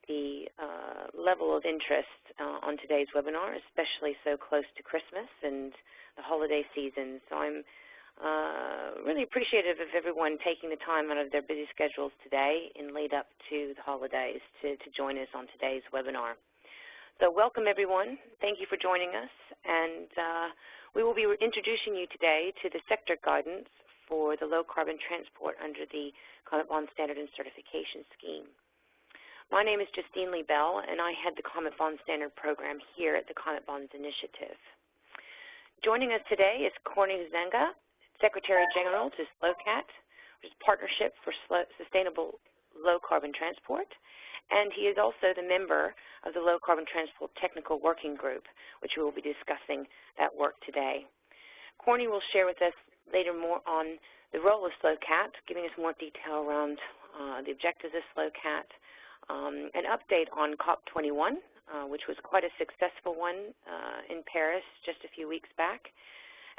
the level of interest on today's webinar, especially so close to Christmas and the holiday season. So I'm really appreciative of everyone taking the time out of their busy schedules today in lead up to the holidays to join us on today's webinar. So welcome everyone. Thank you for joining us, and we will be introducing you today to the sector guidance for the low carbon transport under the Climate Bond Standard and Certification Scheme. My name is Justine Leigh-Bell, and I head the Climate Bond Standard program here at the Climate Bonds Initiative. Joining us today is Corny Zenga, Secretary General to SLoCaT, which is Partnership for Sustainable Low Carbon Transport, and he is also the member of the Low Carbon Transport Technical Working Group, which we will be discussing that work today. Corny will share with us later more on the role of SLoCaT, giving us more detail around the objectives of SLoCaT, an update on COP21, which was quite a successful one in Paris just a few weeks back,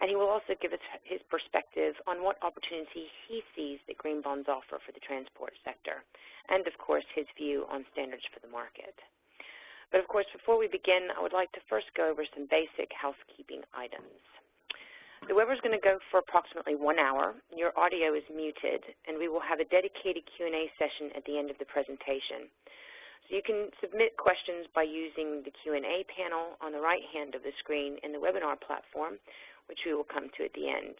and he will also give us his perspective on what opportunity he sees that green bonds offer for the transport sector, and of course his view on standards for the market. But of course, before we begin, I would like to first go over some basic housekeeping items. The webinar is going to go for approximately 1 hour. Your audio is muted, and we will have a dedicated Q&A session at the end of the presentation. So you can submit questions by using the Q&A panel on the right hand of the screen in the webinar platform, which we will come to at the end.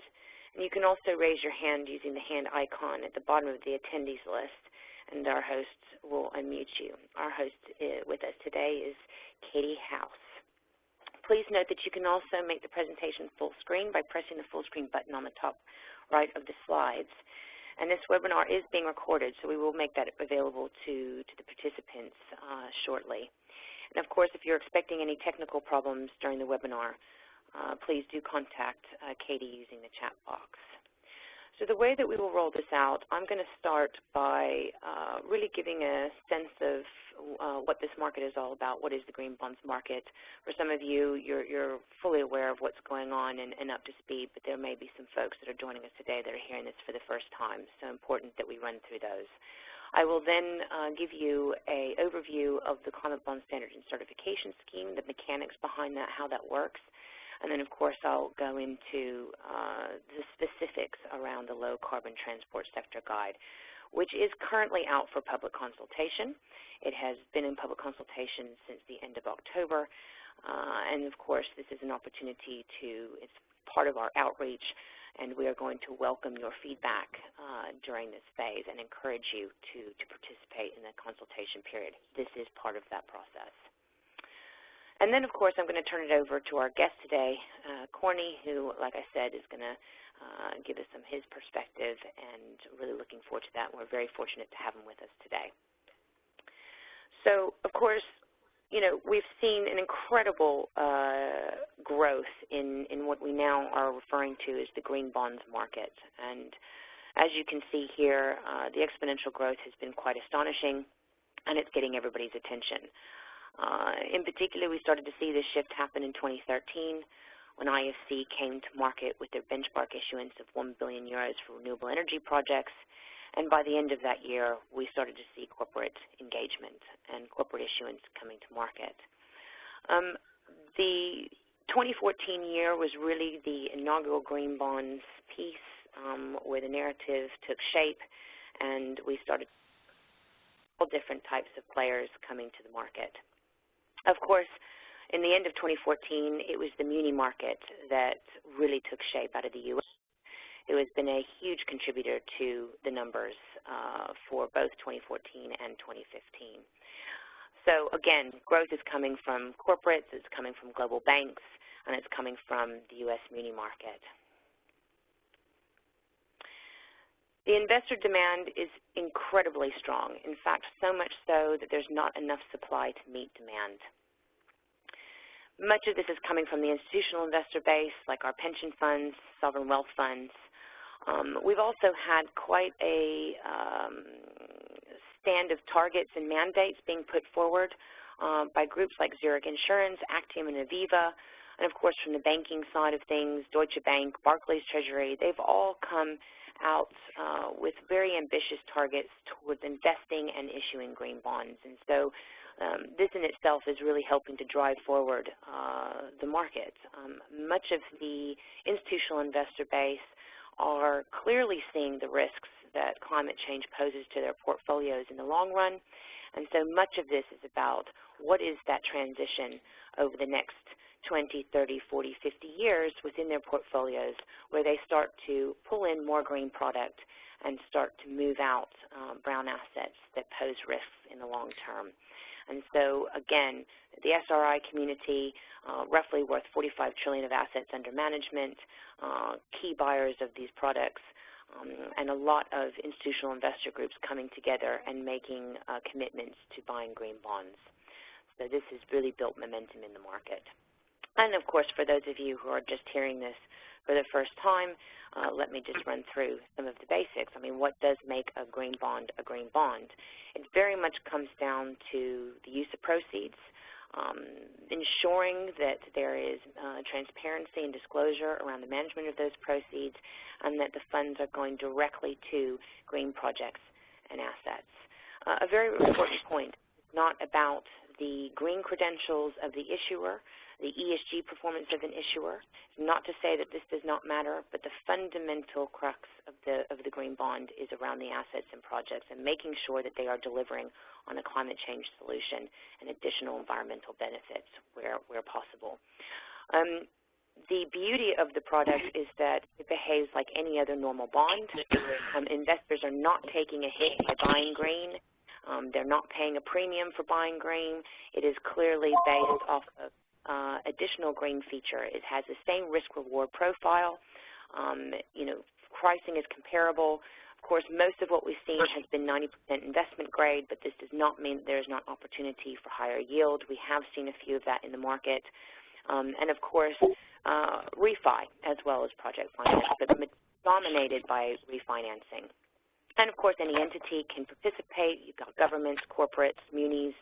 And you can also raise your hand using the hand icon at the bottom of the attendees list, and our host will unmute you. Our host with us today is Katie House. Please note that you can also make the presentation full screen by pressing the full screen button on the top right of the slides. And this webinar is being recorded, so we will make that available to the participants shortly. And of course, if you're expecting any technical problems during the webinar, please do contact Katie using the chat box. So the way that we will roll this out, I'm going to start by really giving a sense of what this market is all about. What is the green bonds market? For some of you, you're fully aware of what's going on and up to speed, but there may be some folks that are joining us today that are hearing this for the first time, so important that we run through those. I will then give you an overview of the Climate Bond Standard and Certification Scheme, the mechanics behind that, how that works. And then, of course, I'll go into the specifics around the Low Carbon Transport Sector Guide, which is currently out for public consultation. It has been in public consultation since the end of October. And, of course, this is an opportunity it's part of our outreach, and we are going to welcome your feedback during this phase and encourage you to participate in the consultation period. This is part of that process. And then, of course, I'm going to turn it over to our guest today, Corny, who, like I said, is going to give us some of his perspective, and really looking forward to that. We're very fortunate to have him with us today. So, of course, you know, we've seen an incredible growth in what we now are referring to as the green bonds market. And as you can see here, the exponential growth has been quite astonishing, and it's getting everybody's attention. In particular, we started to see this shift happen in 2013 when IFC came to market with their benchmark issuance of 1 billion euros for renewable energy projects. And by the end of that year, we started to see corporate engagement and corporate issuance coming to market. The 2014 year was really the inaugural green bonds piece where the narrative took shape, and we started all different types of players coming to the market. Of course, in the end of 2014, it was the muni market that really took shape out of the U.S. It has been a huge contributor to the numbers for both 2014 and 2015. So again, growth is coming from corporates, it's coming from global banks, and it's coming from the U.S. muni market. The investor demand is incredibly strong. In fact, so much so that there's not enough supply to meet demand. Much of this is coming from the institutional investor base, like our pension funds, sovereign wealth funds. We've also had quite a stand of targets and mandates being put forward by groups like Zurich Insurance, Actium, and Aviva, and of course from the banking side of things, Deutsche Bank, Barclays Treasury. They've all come out with very ambitious targets towards investing and issuing green bonds. And so this in itself is really helping to drive forward the market. Much of the institutional investor base are clearly seeing the risks that climate change poses to their portfolios in the long run. And so much of this is about what is that transition over the next 20, 30, 40, 50 years within their portfolios where they start to pull in more green product and start to move out brown assets that pose risks in the long term. And so, again, the SRI community, roughly worth $45 trillion of assets under management, key buyers of these products, and a lot of institutional investor groups coming together and making commitments to buying green bonds. So this has really built momentum in the market. And, of course, for those of you who are just hearing this for the first time, let me just run through some of the basics. I mean, what does make a green bond a green bond? It very much comes down to the use of proceeds, ensuring that there is transparency and disclosure around the management of those proceeds, and that the funds are going directly to green projects and assets. A very important point, it's not about the green credentials of the issuer, the ESG performance of an issuer. Not to say that this does not matter, but the fundamental crux of the green bond is around the assets and projects and making sure that they are delivering on a climate change solution and additional environmental benefits where possible. The beauty of the product is that it behaves like any other normal bond. Investors are not taking a hit by buying green. They're not paying a premium for buying green. It is clearly based off of additional green feature. It has the same risk-reward profile. You know, pricing is comparable. Of course, most of what we've seen has been 90% investment grade, but this does not mean there is not opportunity for higher yield. We have seen a few of that in the market. And, of course, refi as well as project finance, but dominated by refinancing. And, of course, any entity can participate. You've got governments, corporates, munis,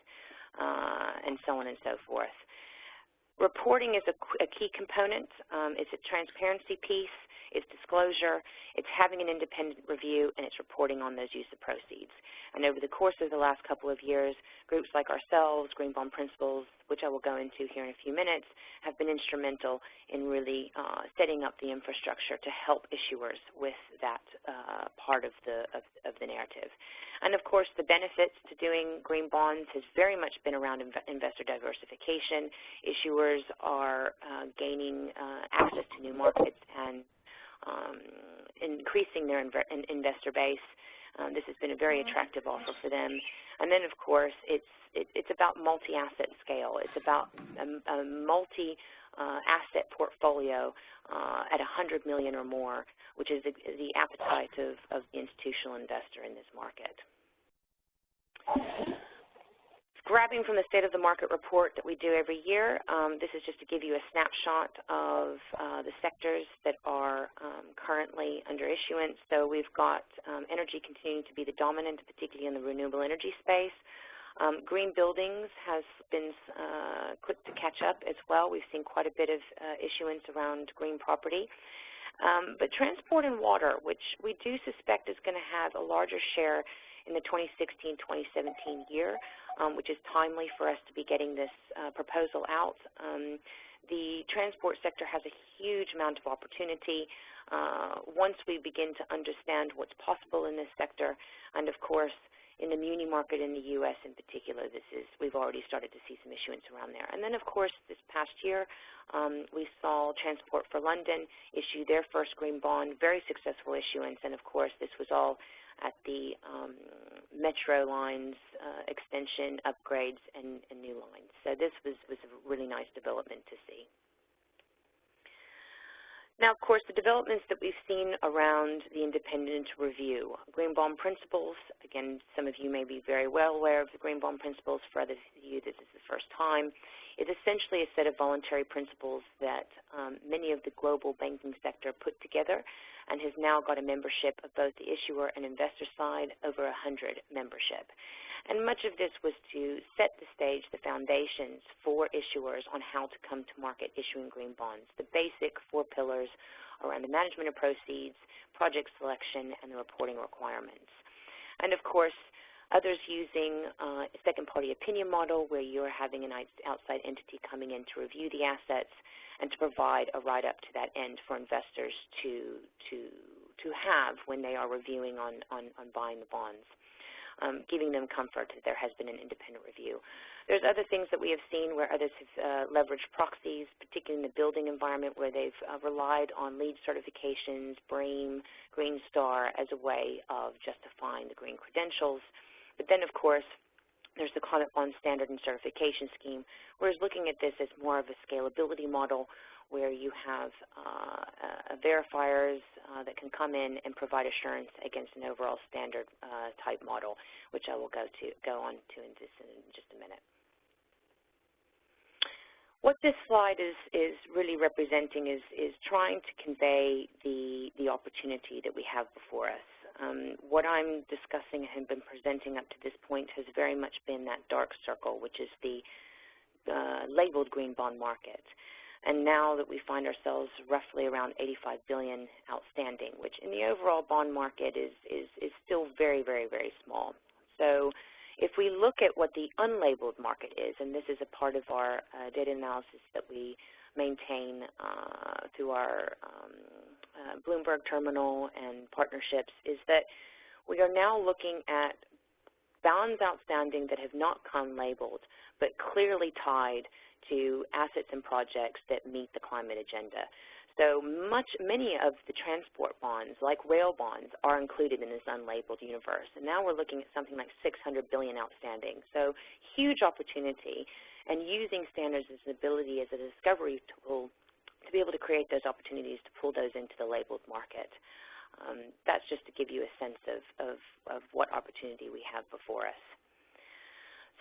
and so on and so forth. Reporting is a key component. It's a transparency piece, it's disclosure, it's having an independent review, and it's reporting on those use of proceeds. And over the course of the last couple of years, groups like ourselves, Green Bond Principles, which I will go into here in a few minutes, have been instrumental in really setting up the infrastructure to help issuers with that part of the narrative. And, of course, the benefits to doing green bonds has very much been around investor diversification. Issuers are gaining access to new markets and increasing their investor base. This has been a very attractive offer for them. And then, of course, it's about multi-asset scale. It's about a multi-asset portfolio at $100 million or more, which is the appetite of the institutional investor in this market. Grabbing from the State of the Market report that we do every year, this is just to give you a snapshot of the sectors that are currently under issuance. So we've got energy continuing to be the dominant, particularly in the renewable energy space. Green buildings has been quick to catch up as well. We've seen quite a bit of issuance around green property. But transport and water, which we do suspect is going to have a larger share in the 2016-2017 year, which is timely for us to be getting this proposal out. The transport sector has a huge amount of opportunity once we begin to understand what's possible in this sector, and of course, in the muni market in the U.S. in particular, we've already started to see some issuance around there. And then, of course, this past year, we saw Transport for London issue their first green bond, very successful issuance, and of course, this was all at the metro lines extension, upgrades, and new lines. So this was a really nice development to see. Now, of course, the developments that we've seen around the independent review. Green Bond Principles, again, some of you may be very well aware of the Green Bond Principles. For others of you, this is the first time. It's essentially a set of voluntary principles that many of the global banking sector put together and has now got a membership of both the issuer and investor side, over 100 membership. And much of this was to set the stage, the foundations for issuers on how to come to market issuing green bonds, the basic 4 pillars around the management of proceeds, project selection, and the reporting requirements. And of course, others using a second-party opinion model where you're having an outside entity coming in to review the assets and to provide a write-up to that end for investors to have when they are reviewing on buying the bonds. Giving them comfort that there has been an independent review. There's other things that we have seen where others have leveraged proxies, particularly in the building environment where they've relied on LEED certifications, BREEAM, Green Star as a way of justifying the green credentials. But then, of course, there's the Climate Bond Standard and Certification Scheme, whereas looking at this as more of a scalability model where you have verifiers that can come in and provide assurance against an overall standard type model, which I will go on to in just a minute. What this slide is really representing is trying to convey the opportunity that we have before us. What I'm discussing and been presenting up to this point has very much been that dark circle, which is the labeled green bond market. And now that we find ourselves roughly around $85 billion outstanding, which in the overall bond market is still very, very, very small. So if we look at what the unlabeled market is, and this is a part of our data analysis that we maintain through our Bloomberg terminal and partnerships, is that we are now looking at bonds outstanding that have not come labeled, but clearly tied to assets and projects that meet the climate agenda. So many of the transport bonds, like rail bonds, are included in this unlabeled universe. And now we're looking at something like $600 billion outstanding. So huge opportunity, and using standards as an ability as a discovery tool to be able to create those opportunities to pull those into the labeled market. That's just to give you a sense of what opportunity we have before us.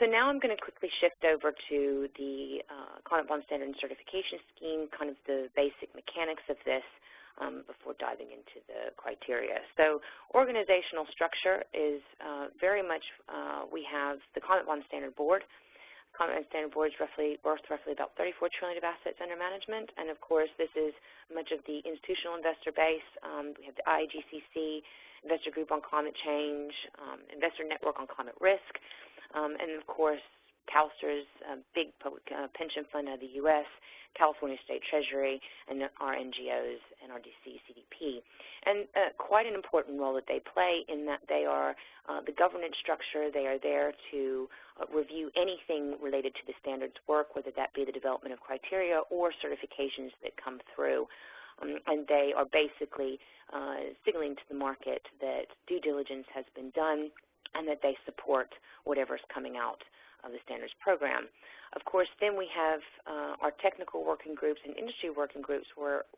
So now I'm going to quickly shift over to the Climate Bond Standard and Certification Scheme, kind of the basic mechanics of this before diving into the criteria. So organizational structure is very much, we have the Climate Bond Standard Board. Climate Bond Standard Board is worth roughly about $34 trillion of assets under management, and of course this is much of the institutional investor base. We have the IGCC, Investor Group on Climate Change, Investor Network on Climate Risk, and of course, CalSTRS, a big public pension fund out of the U.S., California State Treasury, and our NGOs, NRDC, CDP. And quite an important role that they play in that they are the governance structure. They are there to review anything related to the standards work, whether that be the development of criteria or certifications that come through. And they are basically signaling to the market that due diligence has been done and that they support whatever is coming out of the standards program. Of course, then we have our technical working groups and industry working groups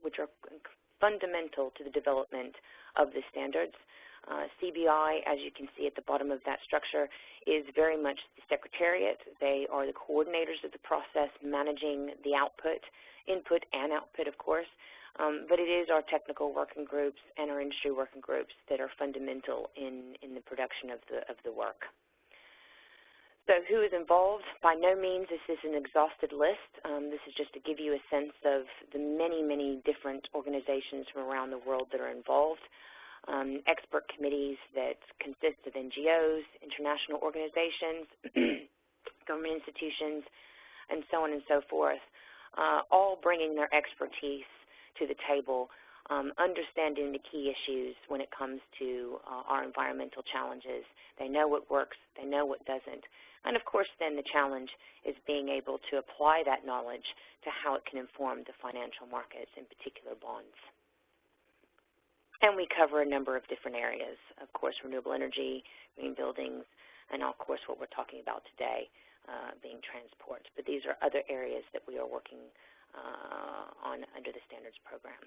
which are fundamental to the development of the standards. CBI, as you can see at the bottom of that structure, is very much the secretariat. They are the coordinators of the process, managing the input and output, of course. But it is our technical working groups and our industry working groups that are fundamental in the production of the work. So who is involved? By no means this is an exhausted list. This is just to give you a sense of the many, many different organizations from around the world that are involved. Expert committees that consist of NGOs, international organizations, government institutions, and so on and so forth, all bringing their expertise to the table, understanding the key issues when it comes to our environmental challenges. They know what works, they know what doesn't. And of course then the challenge is being able to apply that knowledge to how it can inform the financial markets, in particular bonds. And we cover a number of different areas, of course renewable energy, green buildings, and of course what we're talking about today being transport. But these are other areas that we are working on under the standards program.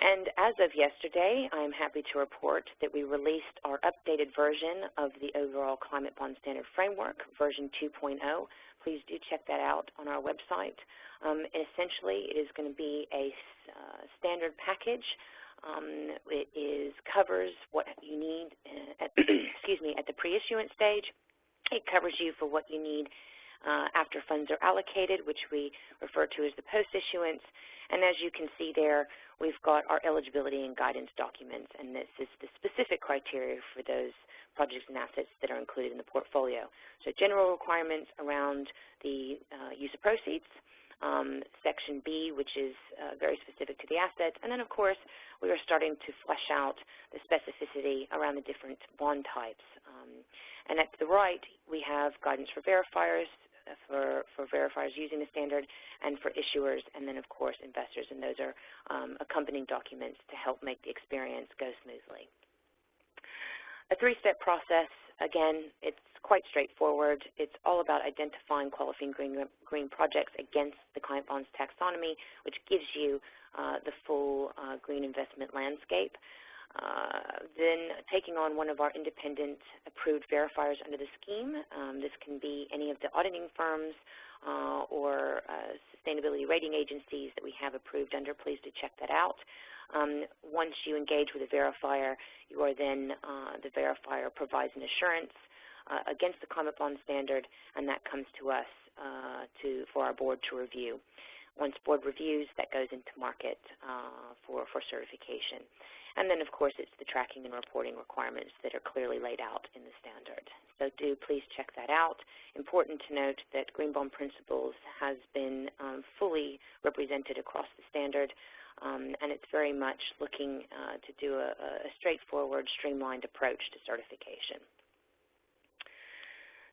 And as of yesterday, I'm happy to report that we released our updated version of the overall Climate Bond Standard Framework, version 2.0. Please do check that out on our website. Essentially, it is going to be a standard package It covers what you need at, excuse me, at the pre-issuance stage. It covers you for what you need after funds are allocated, which we refer to as the post-issuance. And as you can see there, we've got our eligibility and guidance documents, and this is the specific criteria for those projects and assets that are included in the portfolio. So general requirements around the use of proceeds, Section B, which is very specific to the assets, and then, of course, we are starting to flesh out the specificity around the different bond types. And at the right, we have guidance for verifiers, for verifiers using the standard, and for issuers, and then, of course, investors, and those are accompanying documents to help make the experience go smoothly. A three-step process, again, it's quite straightforward. It's all about identifying qualifying green projects against the client bonds taxonomy, which gives you the full green investment landscape. Then taking on one of our independent approved verifiers under the scheme. This can be any of the auditing firms or sustainability rating agencies that we have approved under. Please do check that out. Once you engage with a verifier, you are then, the verifier provides an assurance against the climate bond standard, and that comes to us for our board to review. Once board reviews, that goes into market for certification. And then, of course, it's the tracking and reporting requirements that are clearly laid out in the standard. So do please check that out. Important to note that Green Bond Principles has been fully represented across the standard, and it's very much looking to do a straightforward, streamlined approach to certification.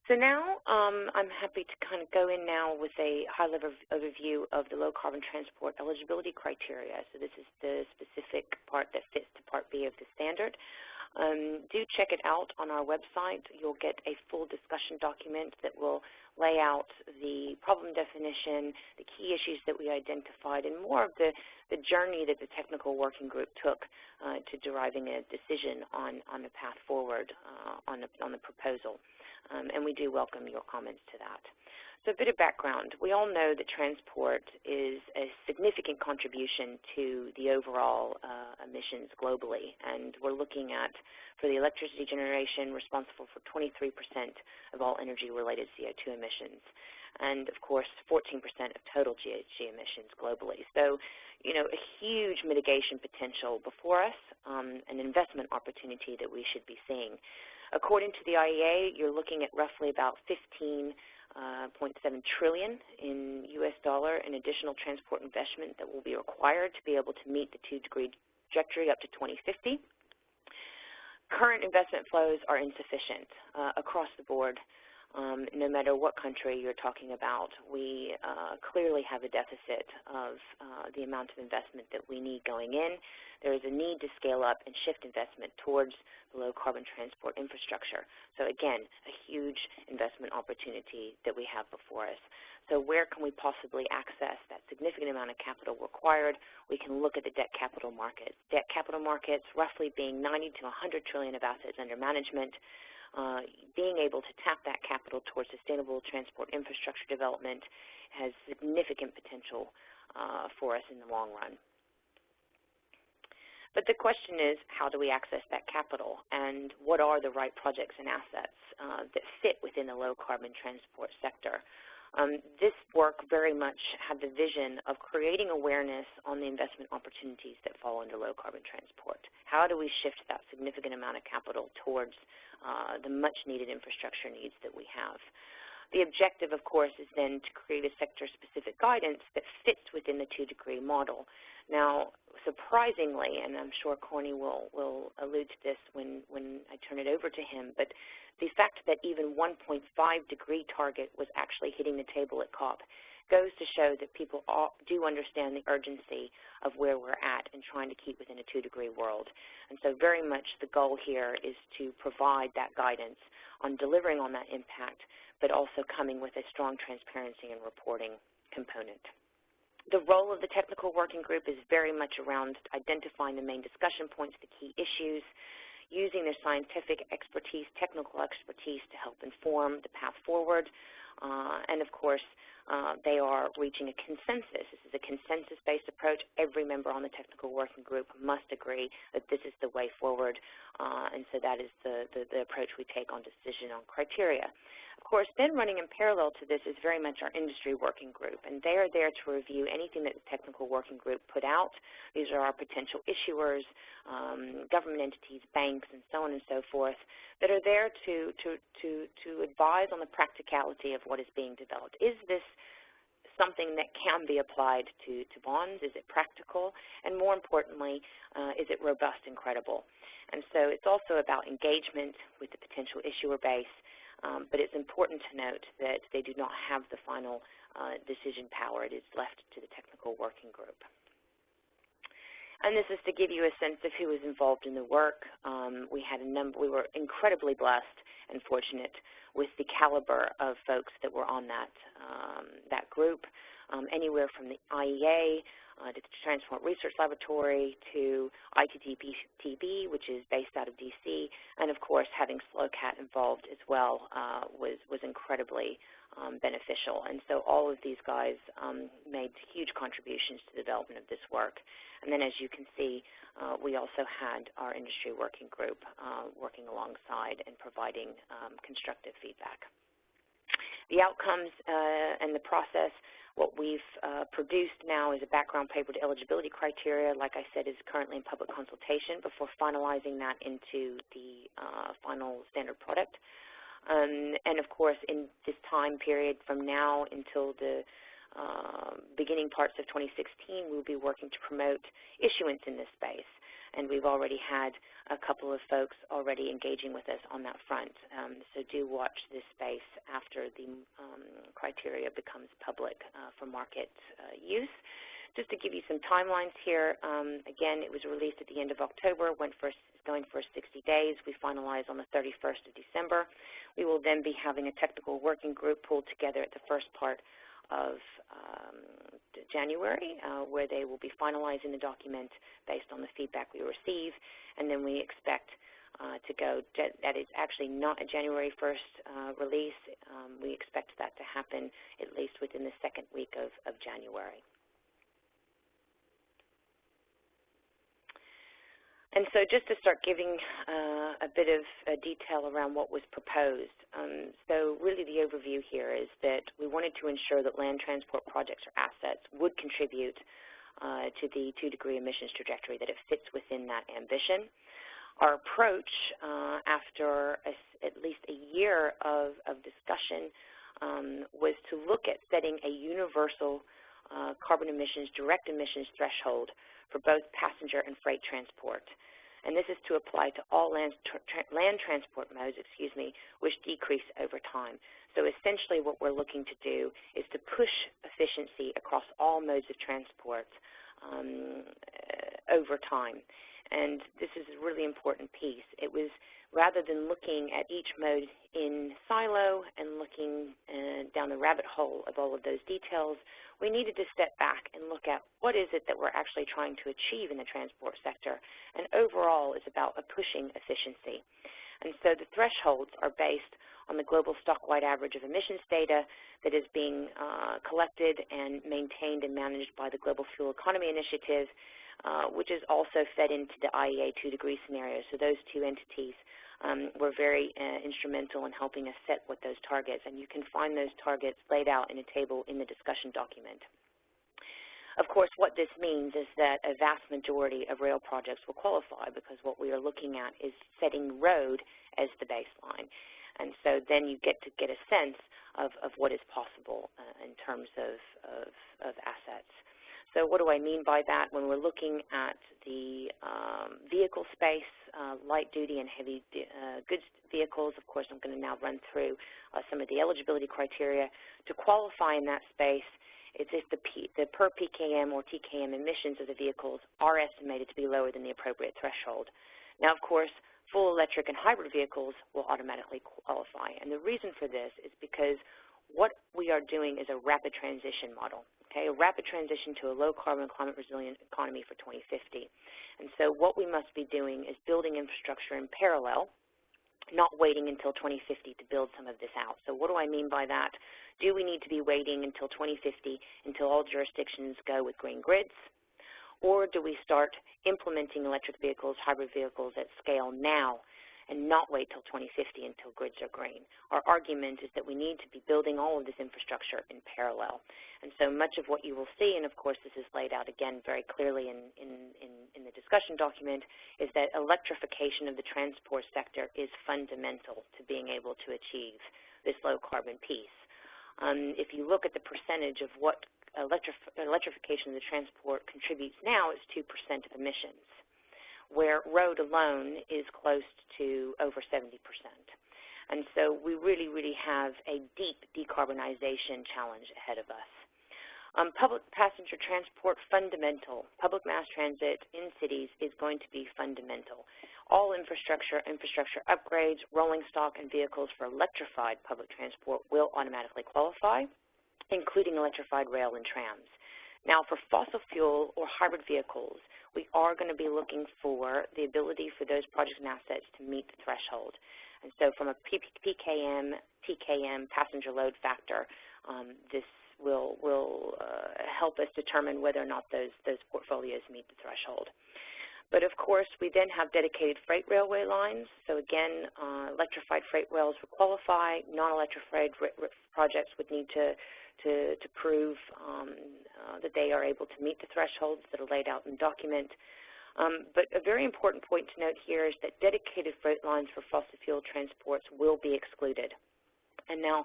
So now I'm happy to kind of go in now with a high-level overview of the low-carbon transport eligibility criteria. So this is the specific part that fits to Part B of the standard. Do check it out on our website. You'll get a full discussion document that will lay out the problem definition, the key issues that we identified, and more of the journey that the technical working group took to deriving a decision on the path forward on the proposal. And we do welcome your comments to that. So a bit of background. We all know that transport is a significant contribution to the overall emissions globally, and we're looking at, for the electricity generation, responsible for 23% of all energy-related CO2 emissions, and, of course, 14% of total GHG emissions globally. So, you know, a huge mitigation potential before us, an investment opportunity that we should be seeing. According to the IEA, you're looking at roughly about $15.7 trillion in US dollar in additional transport investment that will be required to be able to meet the 2-degree trajectory up to 2050. Current investment flows are insufficient across the board. No matter what country you're talking about, we clearly have a deficit of the amount of investment that we need going in. There is a need to scale up and shift investment towards the low-carbon transport infrastructure. So again, a huge investment opportunity that we have before us. So where can we possibly access that significant amount of capital required? We can look at the debt capital markets. Debt capital markets roughly being 90 to 100 trillion of assets under management. Being able to tap that capital towards sustainable transport infrastructure development has significant potential for us in the long run. But the question is, how do we access that capital, and what are the right projects and assets that fit within the low-carbon transport sector? This work very much had the vision of creating awareness on the investment opportunities that fall into low-carbon transport. How do we shift that significant amount of capital towards the much-needed infrastructure needs that we have? The objective, of course, is then to create a sector-specific guidance that fits within the 2-degree model. Now, surprisingly, and I'm sure Corny will allude to this when I turn it over to him, but the fact that even 1.5-degree target was actually hitting the table at COP goes to show that people do understand the urgency of where we're at and trying to keep within a 2-degree world. And so very much the goal here is to provide that guidance on delivering on that impact, but also coming with a strong transparency and reporting component. The role of the technical working group is very much around identifying the main discussion points, the key issues, using their scientific expertise, technical expertise to help inform the path forward. and of course, they are reaching a consensus. This is a consensus-based approach. Every member on the technical working group must agree that this is the way forward, and so that is the approach we take on decision on criteria. Of course, then running in parallel to this is very much our industry working group, and they are there to review anything that the technical working group put out. These are our potential issuers, government entities, banks, and so on and so forth, that are there to advise on the practicality of what is being developed. Is this something that can be applied to bonds? Is it practical? And more importantly, is it robust and credible? And so it's also about engagement with the potential issuer base, but it's important to note that they do not have the final decision power. It is left to the technical working group. And this is to give you a sense of who was involved in the work. We were incredibly blessed and fortunate with the caliber of folks that were on that group, anywhere from the IEA to the Transport Research Laboratory to ITTB, which is based out of DC, and of course having SLoCaT involved as well was incredibly beneficial. And so all of these guys made huge contributions to the development of this work. And then as you can see, we also had our industry working group working alongside and providing constructive feedback. The outcomes and the process, what we've produced now is a background paper to eligibility criteria. Like I said, is currently in public consultation before finalizing that into the final standard product. And of course, in this time period from now until the beginning parts of 2016, we'll be working to promote issuance in this space. And we've already had a couple of folks already engaging with us on that front. So do watch this space after the criteria becomes public for market use. Just to give you some timelines here, again, it was released at the end of October, going for 60 days. We finalized on the 31st of December. We will then be having a technical working group pulled together at the first part of January, where they will be finalizing the document based on the feedback we receive, and then we expect to go, that is actually not a January 1st release. We expect that to happen at least within the second week of January. And so just to start giving a bit of detail around what was proposed. So really the overview here is that we wanted to ensure that land transport projects or assets would contribute to the 2-degree emissions trajectory, that it fits within that ambition. Our approach, after at least a year of discussion, was to look at setting a universal carbon emissions, direct emissions threshold for both passenger and freight transport. And this is to apply to all land transport modes, which decrease over time. So essentially what we're looking to do is to push efficiency across all modes of transport over time. And this is a really important piece. It was, rather than looking at each mode in silo and looking down the rabbit hole of all of those details, we needed to step back and look at what is it that we're actually trying to achieve in the transport sector. And overall, it's about pushing efficiency. And so the thresholds are based on the global stock-wide average of emissions data that is being collected and maintained and managed by the Global Fuel Economy Initiative, which is also fed into the IEA 2-degree scenario. So those two entities were very instrumental in helping us set what those targets, and you can find those targets laid out in a table in the discussion document. Of course, what this means is that a vast majority of rail projects will qualify, because what we are looking at is setting road as the baseline. And so then you get a sense of what is possible in terms of assets. So what do I mean by that? When we're looking at the vehicle space, light-duty and heavy goods vehicles, of course, I'm going to now run through some of the eligibility criteria. To qualify in that space, it's if the per PKM or TKM emissions of the vehicles are estimated to be lower than the appropriate threshold. Now, of course, full electric and hybrid vehicles will automatically qualify. And the reason for this is because what we are doing is a rapid transition model. Okay, a rapid transition to a low-carbon, climate-resilient economy for 2050. And so what we must be doing is building infrastructure in parallel not waiting until 2050 to build some of this out. So what do I mean by that? Do we need to be waiting until 2050 until all jurisdictions go with green grids? Or do we start implementing electric vehicles, hybrid vehicles at scale now and not wait till 2050 until grids are green? Our argument is that we need to be building all of this infrastructure in parallel. And so much of what you will see, and of course this is laid out again very clearly in the discussion document, is that electrification of the transport sector is fundamental to being able to achieve this low carbon piece. If you look at the percentage of what electrification of the transport contributes now, it's 2% of emissions, where road alone is close to over 70%. And so we really, really have a deep decarbonization challenge ahead of us. Public passenger transport, fundamental. Public mass transit in cities is going to be fundamental. All infrastructure upgrades, rolling stock, and vehicles for electrified public transport will automatically qualify, including electrified rail and trams. Now, for fossil fuel or hybrid vehicles, we are going to be looking for the ability for those projects and assets to meet the threshold. And so from a PKM, TKM, passenger load factor, this will help us determine whether or not those portfolios meet the threshold. But of course, we then have dedicated freight railway lines. So again, electrified freight rails would qualify. Non-electrified projects would need to prove that they are able to meet the thresholds that are laid out in the document. But a very important point to note here is that dedicated freight lines for fossil fuel transports will be excluded. And now,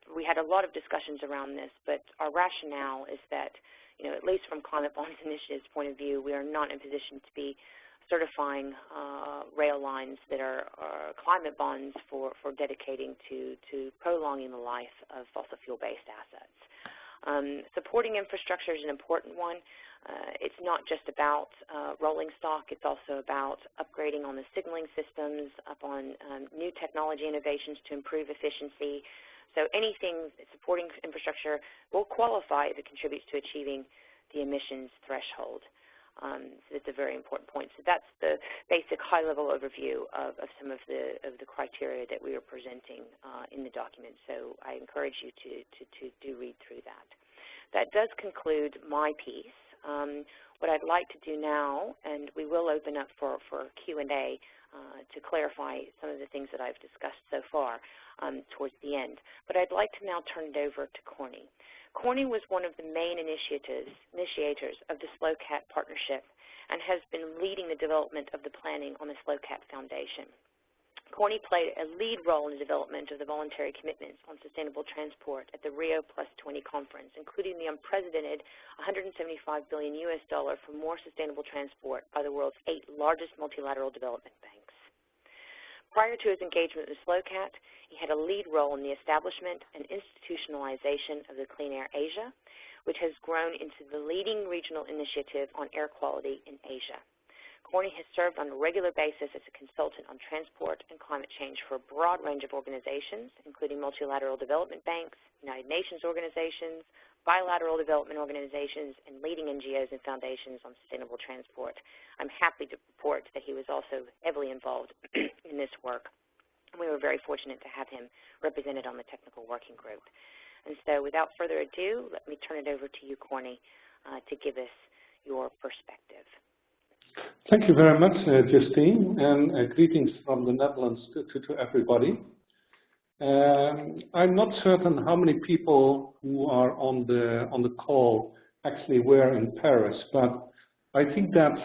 we had a lot of discussions around this, but our rationale is that, at least from Climate Bonds Initiative's point of view, we are not in a position to be certifying rail lines that are climate bonds for dedicating to prolonging the life of fossil fuel-based assets. Supporting infrastructure is an important one. It's not just about rolling stock. It's also about upgrading on the signaling systems, upon new technology innovations to improve efficiency. So anything supporting infrastructure will qualify if it contributes to achieving the emissions threshold. So it's a very important point. So that's the basic high-level overview of some of the criteria that we are presenting in the document. So I encourage you to read through that. That does conclude my piece. What I'd like to do now, and we will open up for Q&A to clarify some of the things that I've discussed so far towards the end. But I'd like to now turn it over to Corny. Corny was one of the main initiators of the SLoCaT partnership and has been leading the development of the planning on the SLoCaT Foundation. Corny played a lead role in the development of the voluntary commitments on sustainable transport at the Rio +20 conference, including the unprecedented $175 billion for more sustainable transport by the world's 8 largest multilateral development banks. Prior to his engagement with SLoCaT, he had a lead role in the establishment and institutionalization of the Clean Air Asia, which has grown into the leading regional initiative on air quality in Asia. Corny has served on a regular basis as a consultant on transport and climate change for a broad range of organizations, including multilateral development banks, United Nations organizations, bilateral development organizations, and leading NGOs and foundations on sustainable transport. I'm happy to report that he was also heavily involved in this work. We were very fortunate to have him represented on the technical working group. And so without further ado, let me turn it over to you, Corny, to give us your perspective. Thank you very much, Justine, and greetings from the Netherlands to everybody. I'm not certain how many people who are on the call actually were in Paris, but I think that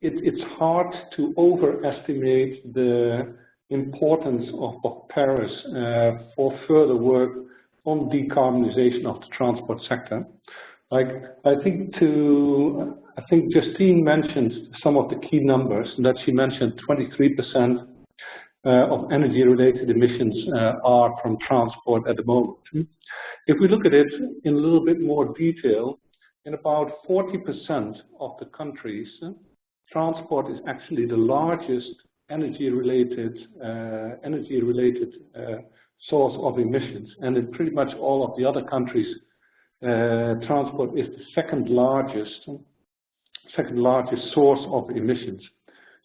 it's hard to overestimate the importance of Paris for further work on decarbonization of the transport sector. I think Justine mentioned some of the key numbers, that she mentioned 23% of energy-related emissions are from transport at the moment. If we look at it in a little bit more detail, in about 40% of the countries, transport is actually the largest energy-related source of emissions, and in pretty much all of the other countries, transport is the second largest source of emissions.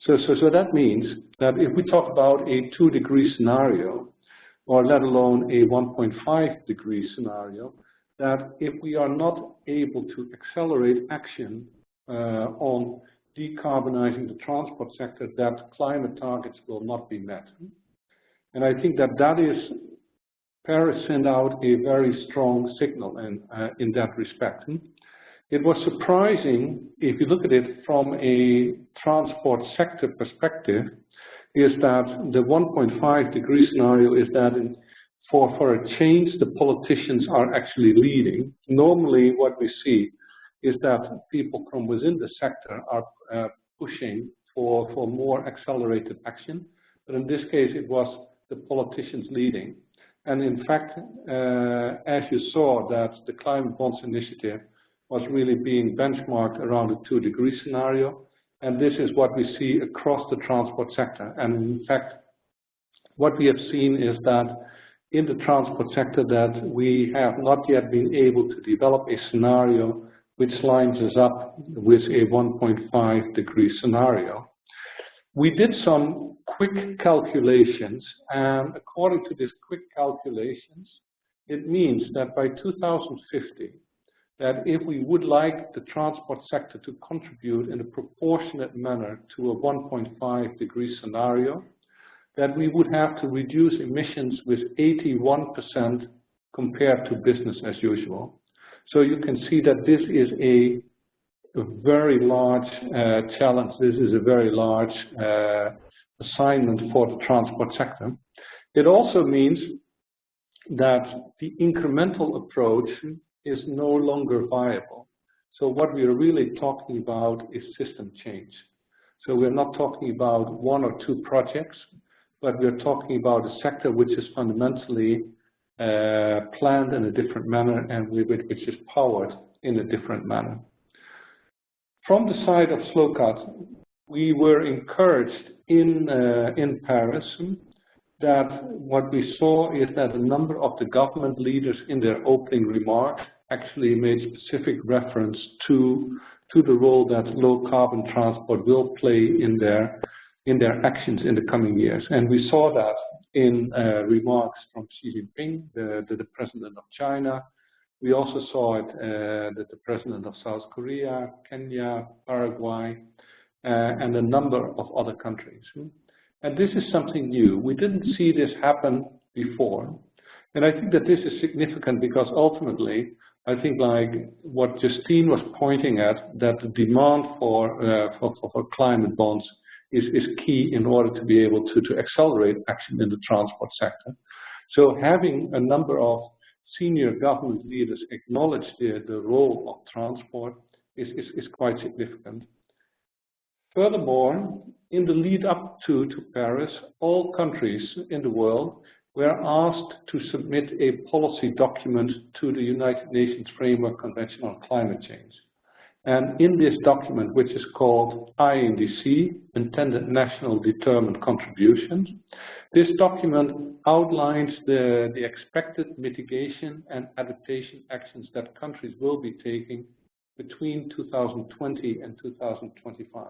So that means that if we talk about a 2-degree scenario, or let alone a 1.5-degree scenario, that if we are not able to accelerate action on decarbonizing the transport sector, that climate targets will not be met. And I think that Paris sent out a very strong signal in that respect. It was surprising, if you look at it from a transport sector perspective, is that the 1.5-degree scenario is that for a change, the politicians are actually leading. Normally what we see is that people from within the sector are pushing for more accelerated action. But in this case, it was the politicians leading. And in fact, as you saw, that the Climate Bonds Initiative was really being benchmarked around a 2-degree scenario. And this is what we see across the transport sector. And in fact, what we have seen is that in the transport sector that we have not yet been able to develop a scenario which lines us up with a 1.5-degree scenario. We did some quick calculations, and according to these quick calculations, it means that by 2050, that if we would like the transport sector to contribute in a proportionate manner to a 1.5-degree scenario, that we would have to reduce emissions with 81% compared to business as usual. So you can see that this is a very large challenge. This is a very large assignment for the transport sector. It also means that the incremental approach is no longer viable. So what we are really talking about is system change. So we're not talking about 1 or 2 projects, but we're talking about a sector which is fundamentally planned in a different manner and which is powered in a different manner. From the side of SLoCaT, we were encouraged in Paris that what we saw is that a number of the government leaders in their opening remarks actually made specific reference to the role that low carbon transport will play in their actions in the coming years. And we saw that in remarks from Xi Jinping, the president of China. We also saw it that the president of South Korea, Kenya, Paraguay, and a number of other countries. And this is something new. We didn't see this happen before. And I think that this is significant because ultimately, I think like what Justine was pointing at, that the demand for climate bonds is key in order to be able to accelerate action in the transport sector. So having a number of senior government leaders acknowledge the role of transport is quite significant. Furthermore, in the lead up to Paris, all countries in the world were asked to submit a policy document to the United Nations Framework Convention on Climate Change. And in this document, which is called INDC, Intended National Determined Contributions, this document outlines the expected mitigation and adaptation actions that countries will be taking between 2020 and 2025.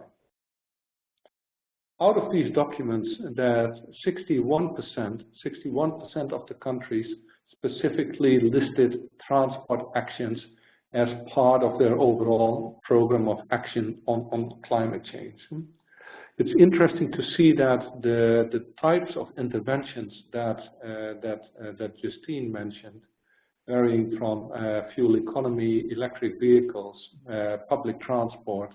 Out of these documents, that 61% of the countries specifically listed transport actions as part of their overall program of action on climate change. It's interesting to see that the types of interventions that Justine mentioned, varying from fuel economy, electric vehicles, public transport,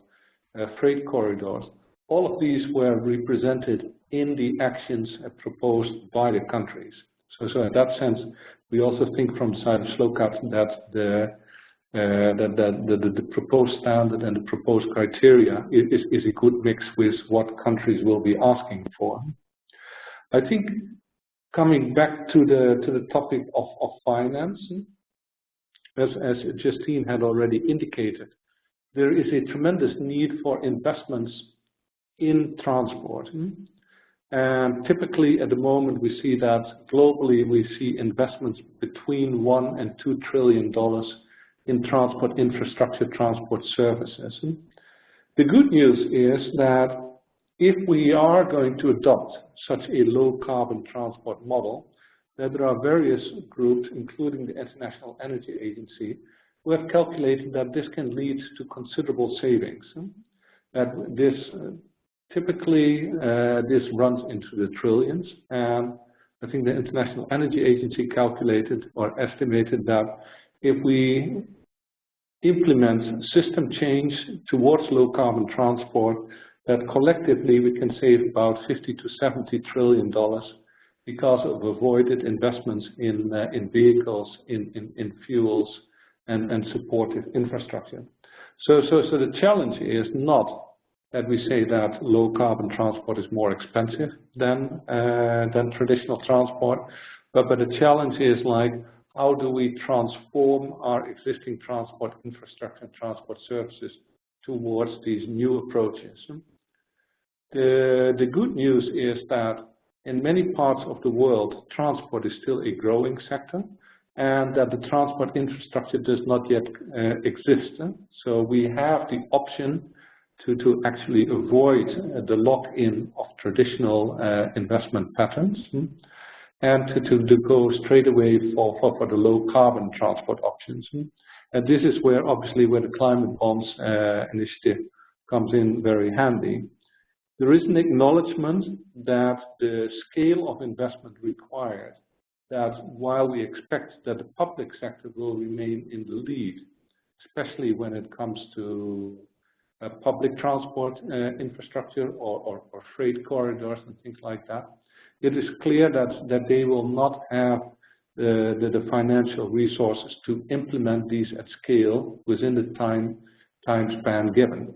freight corridors, all of these were represented in the actions proposed by the countries. So in that sense, we also think from the side of SLoCaT that the proposed standard and the proposed criteria is a good mix with what countries will be asking for. I think coming back to the topic of finance, as Justine had already indicated, there is a tremendous need for investments in transport. And typically at the moment we see that globally we see investments between $1 and $2 trillion in transport infrastructure, transport services. The good news is that if we are going to adopt such a low-carbon transport model, there are various groups, including the International Energy Agency, who have calculated that this can lead to considerable savings. That this typically this runs into the trillions, and I think the International Energy Agency calculated or estimated that if we implement system change towards low-carbon transport, that collectively we can save about $50 to $70 trillion because of avoided investments in vehicles, in fuels, and supportive infrastructure. So the challenge is not that we say that low-carbon transport is more expensive than traditional transport, but the challenge is like, how do we transform our existing transport infrastructure and transport services towards these new approaches? The good news is that in many parts of the world, transport is still a growing sector, and that the transport infrastructure does not yet exist. So we have the option to actually avoid the lock-in of traditional investment patterns, and to go straight away for the low-carbon transport options. And this is where, obviously, where the climate bonds initiative comes in very handy. There is an acknowledgement that the scale of investment required, that while we expect that the public sector will remain in the lead, especially when it comes to public transport infrastructure or freight corridors and things like that, it is clear that they will not have the financial resources to implement these at scale within the time span given.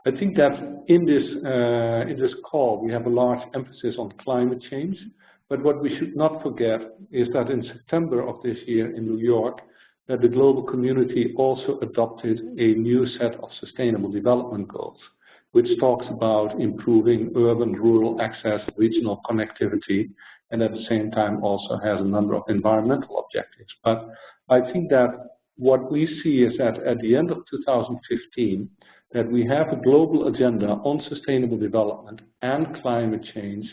I think that in this call we have a large emphasis on climate change, but what we should not forget is that in September of this year in New York, that the global community also adopted a new set of sustainable development goals, which talks about improving urban-rural access, regional connectivity, and at the same time also has a number of environmental objectives. But I think that what we see is that at the end of 2015, that we have a global agenda on sustainable development and climate change,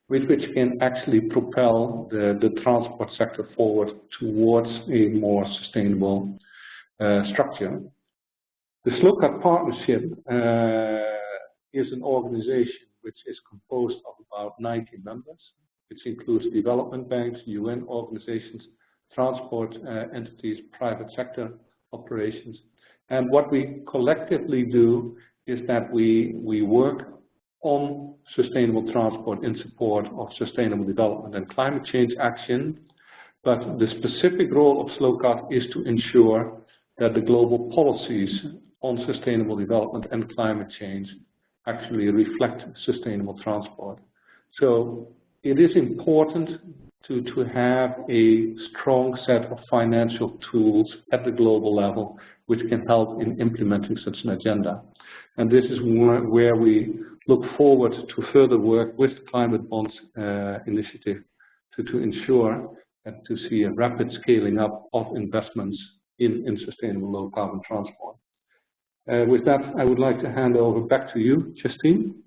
which can actually propel the transport sector forward towards a more sustainable structure. The SLoCaT partnership is an organization which is composed of about 90 members, which includes development banks, UN organizations, transport entities, private sector operations. And what we collectively do is that we work on sustainable transport in support of sustainable development and climate change action. But the specific role of SLoCaT is to ensure that the global policies on sustainable development and climate change actually reflect sustainable transport. So it is important to have a strong set of financial tools at the global level which can help in implementing such an agenda. And this is where we look forward to further work with the Climate Bonds Initiative to ensure and to see a rapid scaling up of investments in sustainable low-carbon transport. With that, I would like to hand over back to you, Justine.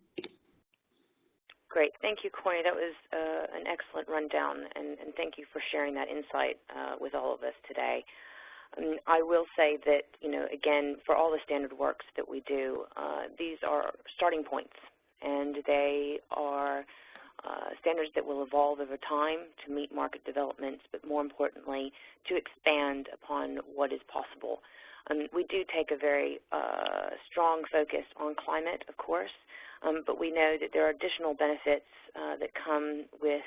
Great. Thank you, Corey. That was an excellent rundown, and thank you for sharing that insight with all of us today. I will say that, again, for all the standard works that we do, these are starting points, and they are standards that will evolve over time to meet market developments, but more importantly, to expand upon what is possible. We do take a very strong focus on climate, of course, but we know that there are additional benefits that come with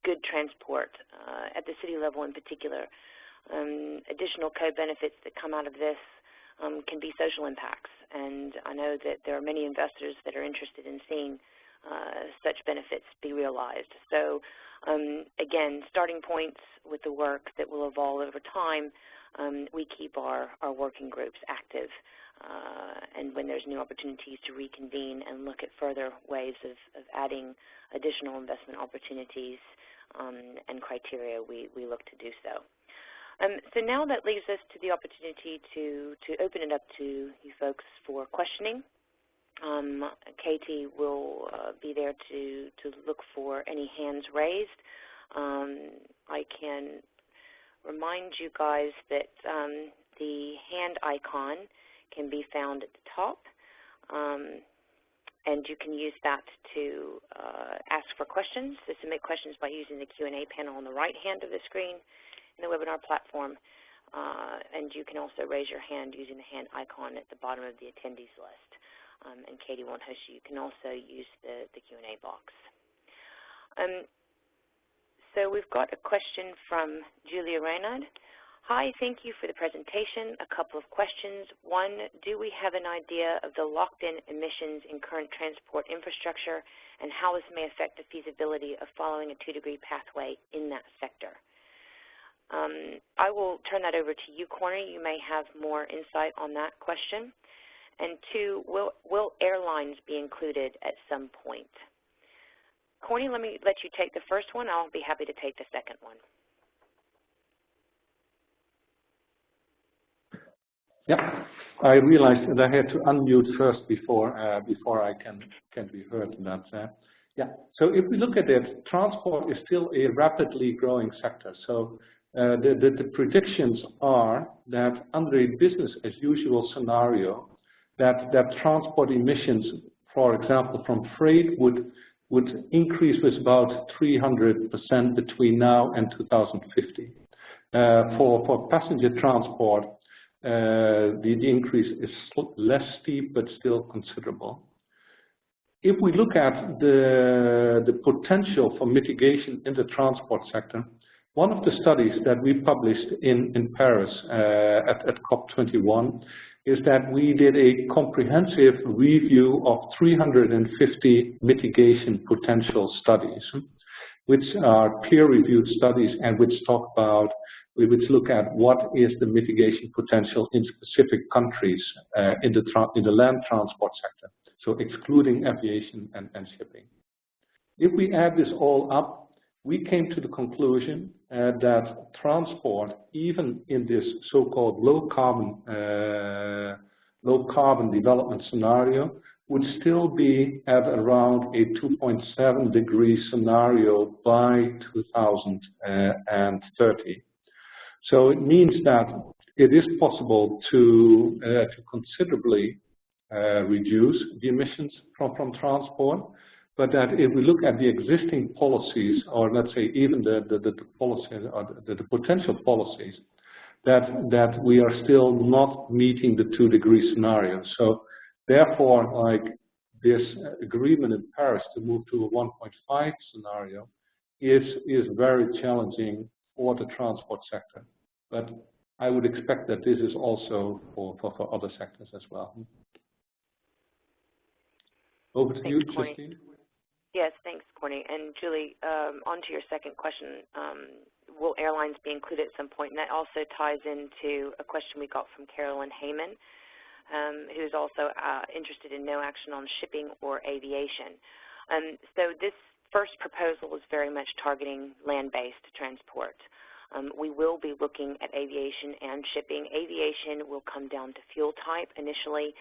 good transport at the city level in particular. Additional co-benefits that come out of this can be social impacts, and I know that there are many investors that are interested in seeing such benefits be realized. So again, starting points with the work that will evolve over time, we keep our working groups active, and when there's new opportunities to reconvene and look at further ways of adding additional investment opportunities and criteria, we look to do so. So now that leaves us to the opportunity to open it up to you folks for questioning. Katie will be there to look for any hands raised. I can remind you guys that the hand icon can be found at the top, and you can use that to ask for questions, to submit questions by using the Q&A panel on the right hand of the screen in the webinar platform, and you can also raise your hand using the hand icon at the bottom of the attendees list, and Katie won't host you. You can also use the Q&A box. So we've got a question from Julia Reynard. Hi, thank you for the presentation. A couple of questions. One, do we have an idea of the locked-in emissions in current transport infrastructure and how this may affect the feasibility of following a 2-degree pathway in that sector? I will turn that over to you, Corny. You may have more insight on that question. And two, will airlines be included at some point? Corny, let me let you take the first one. I'll be happy to take the second one. Yeah, I realized that I had to unmute first before I can be heard. Yeah. So if we look at it, transport is still a rapidly growing sector. So the predictions are that under a business as usual scenario, that transport emissions, for example, from freight would increase with about 300% between now and 2050. For passenger transport, the increase is less steep but still considerable. If we look at the potential for mitigation in the transport sector, one of the studies that we published in Paris at COP21 is that we did a comprehensive review of 350 mitigation potential studies, which are peer-reviewed studies and which look at what is the mitigation potential in specific countries in the land transport sector, so excluding aviation and shipping. If we add this all up, we came to the conclusion that transport, even in this so-called low carbon development scenario, would still be at around a 2.7 degree scenario by 2030. So it means that it is possible to considerably reduce the emissions from transport, but that if we look at the existing policies, or let's say even the policies or the potential policies, that we are still not meeting the 2-degree scenario. So therefore, like this agreement in Paris to move to a 1.5 scenario is very challenging for the transport sector. But I would expect that this is also for other sectors as well. Over to you, Justine. Yes, thanks, Corny. And Julie, on to your second question, will airlines be included at some point? And that also ties into a question we got from Carolyn Heyman, who's also interested in no action on shipping or aviation. So this first proposal is very much targeting land-based transport. We will be looking at aviation and shipping. Aviation will come down to fuel type initially.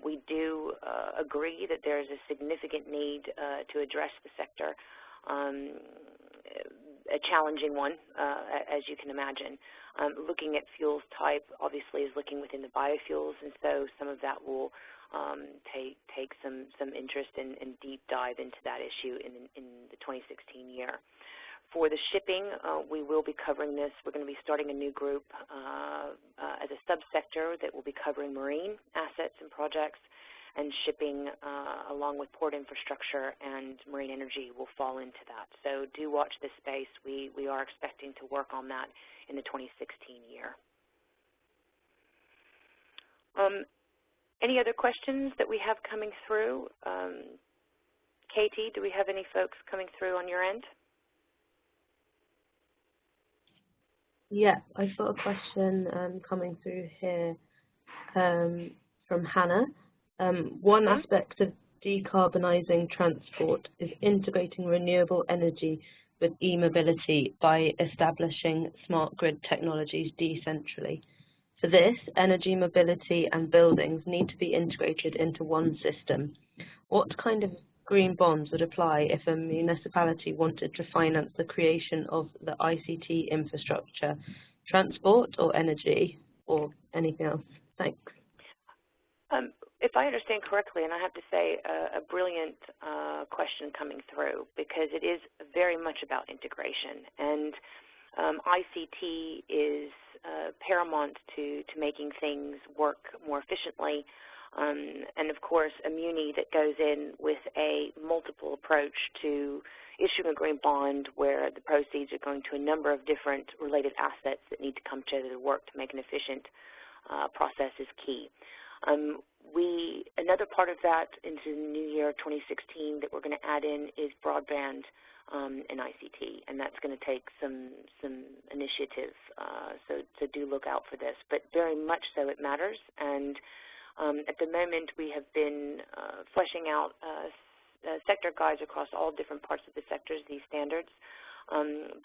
We do agree that there is a significant need to address the sector, a challenging one, as you can imagine. Looking at fuels type obviously is looking within the biofuels, and so some of that will take some interest and deep dive into that issue in the 2016 year. For the shipping, we will be covering this. We're going to be starting a new group as a subsector that will be covering marine assets and projects, and shipping along with port infrastructure and marine energy will fall into that. So do watch this space. We are expecting to work on that in the 2016 year. Any other questions that we have coming through? Katie, do we have any folks coming through on your end? Yeah, I've got a question coming through here from Hannah. One aspect of decarbonising transport is integrating renewable energy with e-mobility by establishing smart grid technologies decentrally. For this, energy, mobility, and buildings need to be integrated into one system. What kind of green bonds would apply if a municipality wanted to finance the creation of the ICT infrastructure, transport or energy, or anything else? Thanks. If I understand correctly, and I have to say a brilliant question coming through, because it is very much about integration. And ICT is paramount to making things work more efficiently. And of course, a muni that goes in with a multiple approach to issuing a green bond where the proceeds are going to a number of different related assets that need to come together to work to make an efficient process is key. Another part of that into the new year 2016 that we're going to add in is broadband and ICT, and that's going to take some initiative. So do look out for this, but very much so it matters. And at the moment, we have been fleshing out sector guides across all different parts of the sectors, these standards,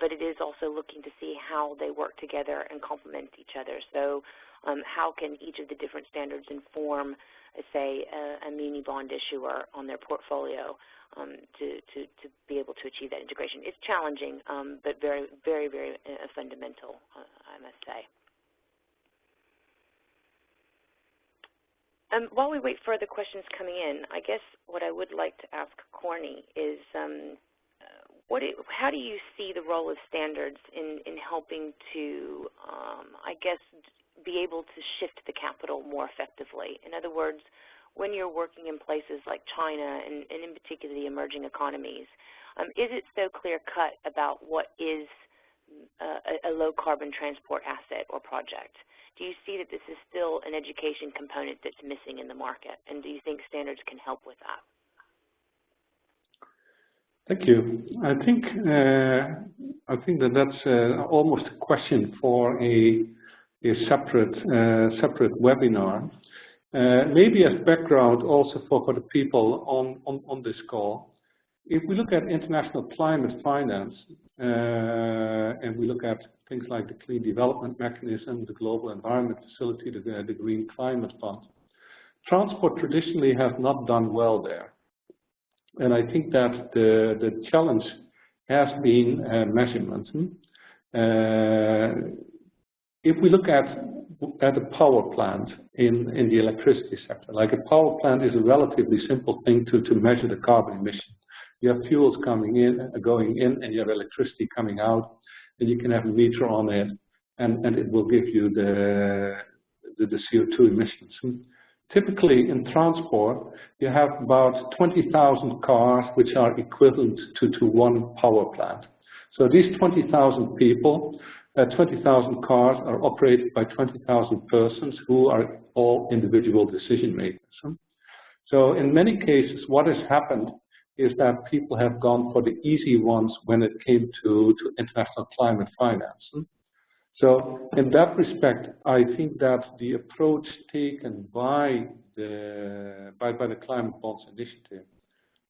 but it is also looking to see how they work together and complement each other. So how can each of the different standards inform, say, a muni bond issuer on their portfolio to be able to achieve that integration? It's challenging, but very, very, very fundamental, I must say. While we wait for other questions coming in, I guess what I would like to ask Corny is how do you see the role of standards in helping to, I guess, be able to shift the capital more effectively? In other words, when you're working in places like China and in particular the emerging economies, is it so clear-cut about what is a low-carbon transport asset or project? Do you see that this is still an education component that's missing in the market, and do you think standards can help with that? Thank you. I think that that's almost a question for a separate webinar. Maybe as background also for the people on this call, if we look at international climate finance and we look at things like the Clean Development Mechanism, the Global Environment Facility, the Green Climate Fund, transport traditionally has not done well there. And I think that the challenge has been measurement. If we look at a power plant in the electricity sector, like a power plant is a relatively simple thing to measure the carbon emission. You have fuels going in, and you have electricity coming out, and you can have a meter on it, and it will give you the CO2 emissions. Typically in transport, you have about 20,000 cars which are equivalent to one power plant. So these 20,000 people, 20,000 cars are operated by 20,000 persons who are all individual decision makers. So in many cases, what has happened is that people have gone for the easy ones when it came to international climate finance. So in that respect, I think that the approach taken by the Climate Bonds Initiative,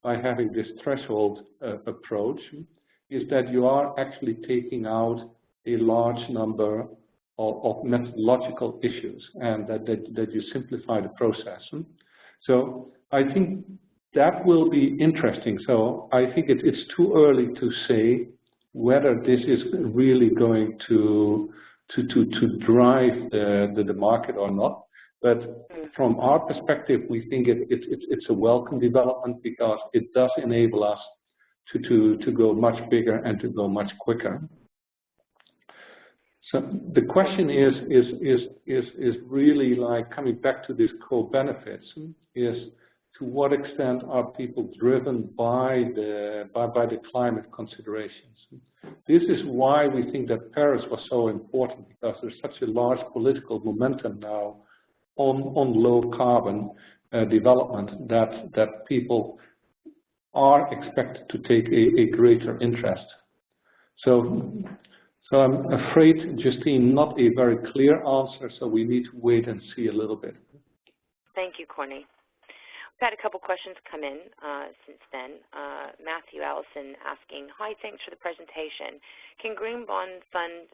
by having this threshold approach, is that you are actually taking out a large number of methodological issues, and that you simplify the process. So I think that will be interesting. So I think it's too early to say whether this is really going to drive the market or not. But from our perspective, we think it's a welcome development because it does enable us to go much bigger and to go much quicker. So the question is really like coming back to these core benefits, is to what extent are people driven by the climate considerations? This is why we think that Paris was so important, because there's such a large political momentum now on low carbon development that people are expected to take a greater interest. So I'm afraid, Justine, not a very clear answer, so we need to wait and see a little bit. Thank you, Corny. We've had a couple questions come in since then. Matthew Allison asking, "Hi, thanks for the presentation. Can green bonds fund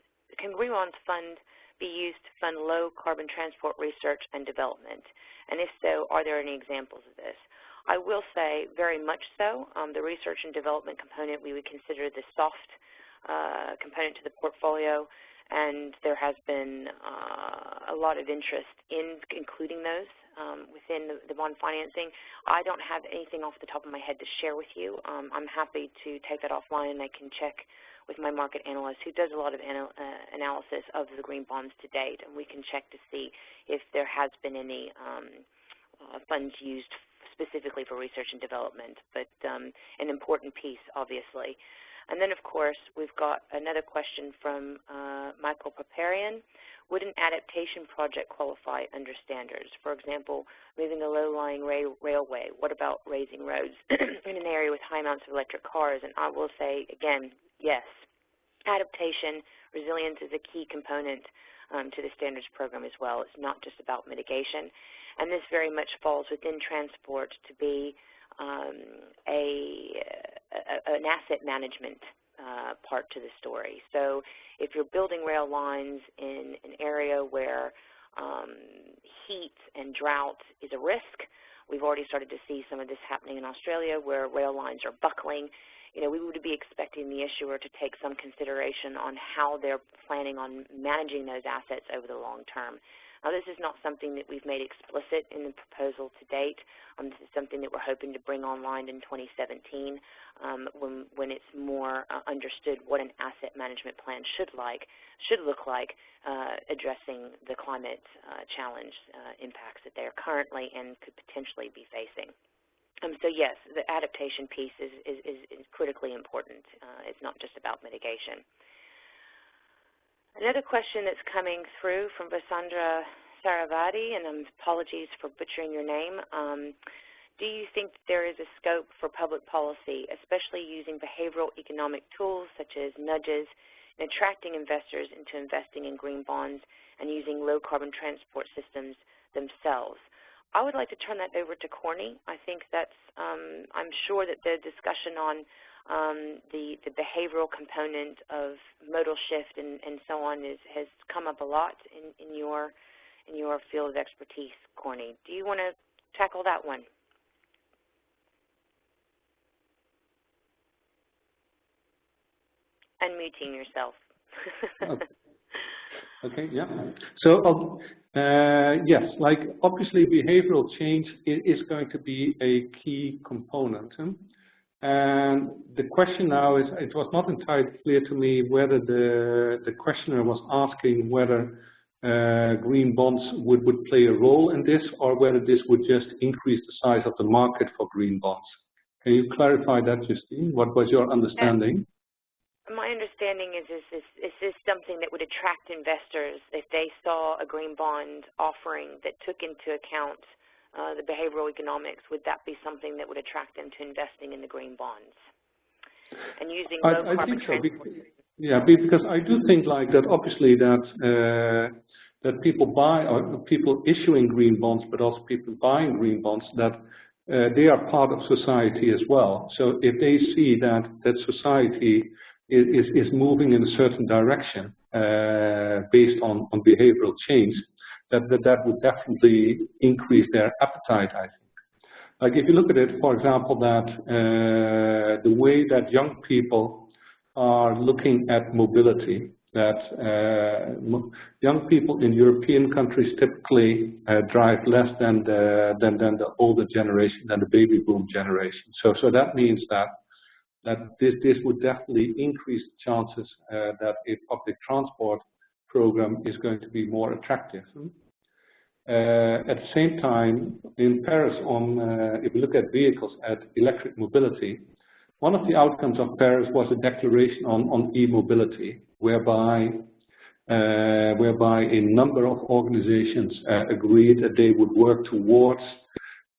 be used to fund low carbon transport research and development? And if so, are there any examples of this? I will say very much so. The research and development component we would consider the soft component to the portfolio, and there has been a lot of interest in including those within the bond financing. I don't have anything off the top of my head to share with you. I'm happy to take that offline, and I can check with my market analyst who does a lot of analysis of the green bonds to date, and we can check to see if there has been any funds used specifically for research and development, but an important piece, obviously. And then, of course, we've got another question from Michael Paparian. Would an adaptation project qualify under standards? For example, moving a low-lying railway. What about raising roads in an area with high amounts of electric cars? And I will say, again, yes. Adaptation, resilience is a key component to the standards program as well. It's not just about mitigation. And this very much falls within transport to be an asset management part to the story. So if you're building rail lines in an area where heat and drought is a risk, we've already started to see some of this happening in Australia where rail lines are buckling. You know, we would be expecting the issuer to take some consideration on how they're planning on managing those assets over the long term. Now, this is not something that we've made explicit in the proposal to date. This is something that we're hoping to bring online in 2017 when it's more understood what an asset management plan should look like addressing the climate challenge impacts that they are currently and could potentially be facing. So yes, the adaptation piece is critically important. It's not just about mitigation. Another question that's coming through from Vasandra Saravati, and apologies for butchering your name. Do you think there is a scope for public policy, especially using behavioral economic tools such as nudges, in attracting investors into investing in green bonds and using low-carbon transport systems themselves? I would like to turn that over to Corny. I think that's, I'm sure that the discussion on the behavioral component of modal shift and so on has come up a lot in your field of expertise, Corny. Do you want to tackle that one? Unmuting yourself. Okay, yeah. So, yes, like obviously behavioral change is going to be a key component. And the question now is, it was not entirely clear to me whether the questioner was asking whether green bonds would play a role in this, or whether this would just increase the size of the market for green bonds. Can you clarify that, Justine? What was your understanding? My understanding is this something that would attract investors if they saw a green bond offering that took into account the behavioral economics? Would that be something that would attract them to investing in the green bonds and using low carbon transport? Yeah, because I do think like that. Obviously, that people buy, or people issuing green bonds, but also people buying green bonds, that they are part of society as well. So if they see that society is moving in a certain direction based on behavioral change, that would definitely increase their appetite, I think. Like if you look at it, for example, that the way that young people are looking at mobility, that young people in European countries typically drive less than the older generation, than the baby boom generation. So that means that this would definitely increase the chances that a public transport program is going to be more attractive. At the same time, in Paris, if you look at vehicles, at electric mobility, one of the outcomes of Paris was a declaration on e-mobility, whereby a number of organizations agreed that they would work towards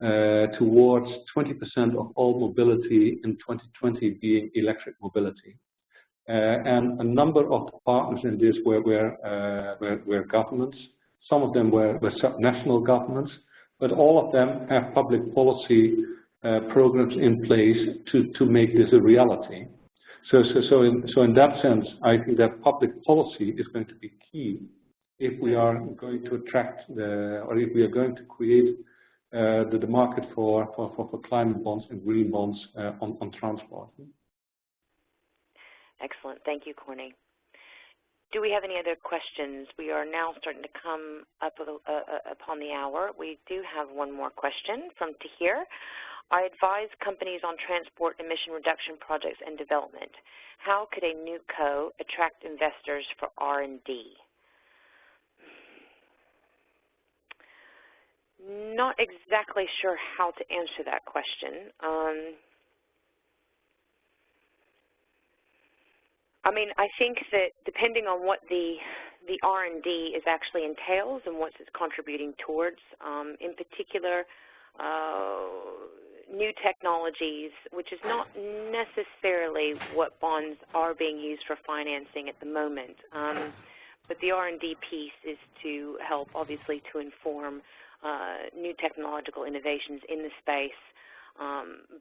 20% of all mobility in 2020 being electric mobility. And a number of the partners in this were governments. Some of them were subnational governments, but all of them have public policy programs in place to make this a reality. So in that sense, I think that public policy is going to be key if we are going to attract or if we are going to create the market for climate bonds and green bonds on transport. Excellent. Thank you, Corny. Do we have any other questions? We are now starting to come up upon the hour. We do have one more question from Tahir. I advise companies on transport emission reduction projects and development. How could a new co attract investors for R&D? Not exactly sure how to answer that question. I mean, I think that depending on what the R&D is actually entails and what it's contributing towards, in particular, new technologies, which is not necessarily what bonds are being used for financing at the moment. But the R&D piece is to help, obviously, to inform new technological innovations in the space.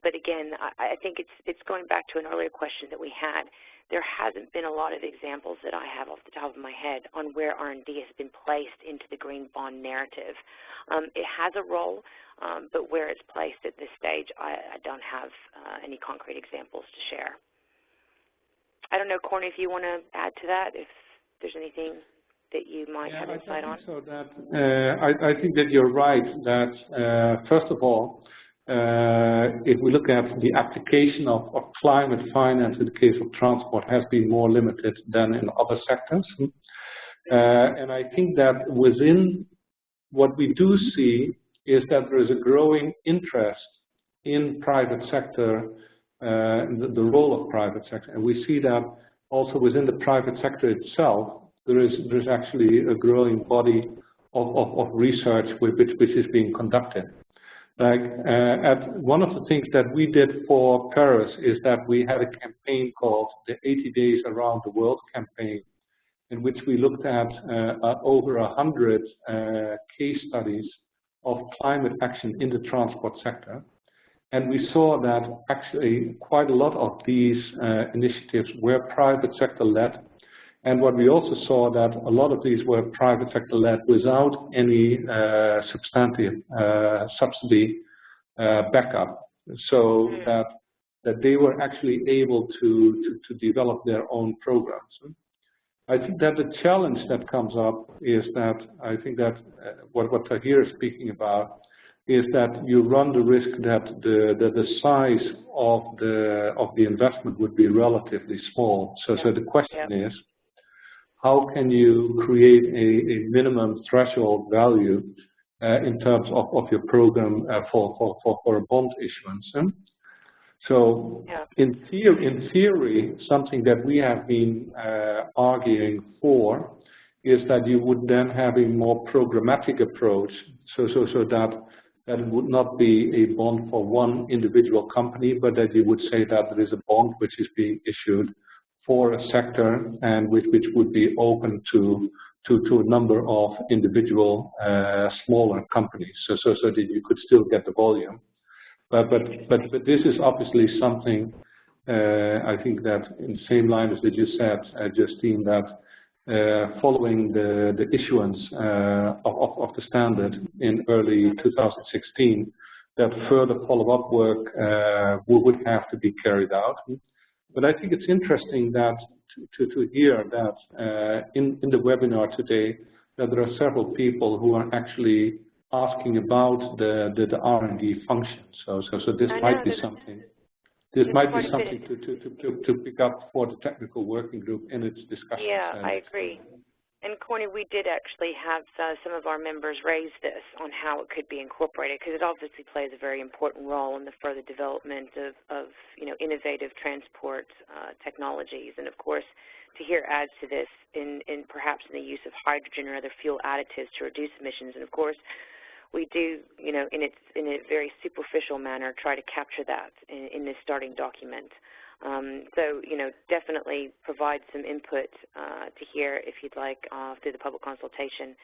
But again, I think it's going back to an earlier question that we had. There hasn't been a lot of examples that I have off the top of my head on where R&D has been placed into the green bond narrative. It has a role, but where it's placed at this stage, I don't have any concrete examples to share. I don't know, Corny, if you want to add to that, if there's anything that you might have insight on. So that I think that you're right. That first of all, if we look at the application of climate finance in the case of transport has been more limited than in other sectors. And I think that within what we do see is that there is a growing interest in private sector, the role of private sector. And we see that also within the private sector itself, there's actually a growing body of research which is being conducted. Like one of the things that we did for Paris is that we had a campaign called the 80 Days Around the World campaign, in which we looked at over 100 case studies of climate action in the transport sector. And we saw that actually quite a lot of these initiatives were private sector led. And what we also saw that a lot of these were private sector led without any substantive subsidy backup, so that they were actually able to develop their own programs. I think that the challenge that comes up is that I think that what Tahir is speaking about is that you run the risk that the size of the investment would be relatively small. So the question is, how can you create a minimum threshold value in terms of your program for a bond issuance? So in theory, something that we have been arguing for is that you would then have a more programmatic approach, so that it would not be a bond for one individual company, but that you would say that there is a bond which is being issued for a sector and which would be open to a number of individual smaller companies, so that you could still get the volume. But this is obviously something I think that in the same line as that you said, Justine, that following the issuance of the standard in early 2016, that further follow-up work would have to be carried out. But I think it's interesting that to hear that in the webinar today that there are several people who are actually asking about the R&D function. So this might be something. This might be something to pick up for the technical working group in its discussion. Yeah, I agree. And Corny, we did actually have some of our members raise this on how it could be incorporated, because it obviously plays a very important role in the further development of innovative transport technologies. And of course, Tahir adds to this in perhaps in the use of hydrogen or other fuel additives to reduce emissions. And of course, we do, in a very superficial manner, try to capture that in this starting document. So, definitely provide some input to hear, if you'd like, through the public consultation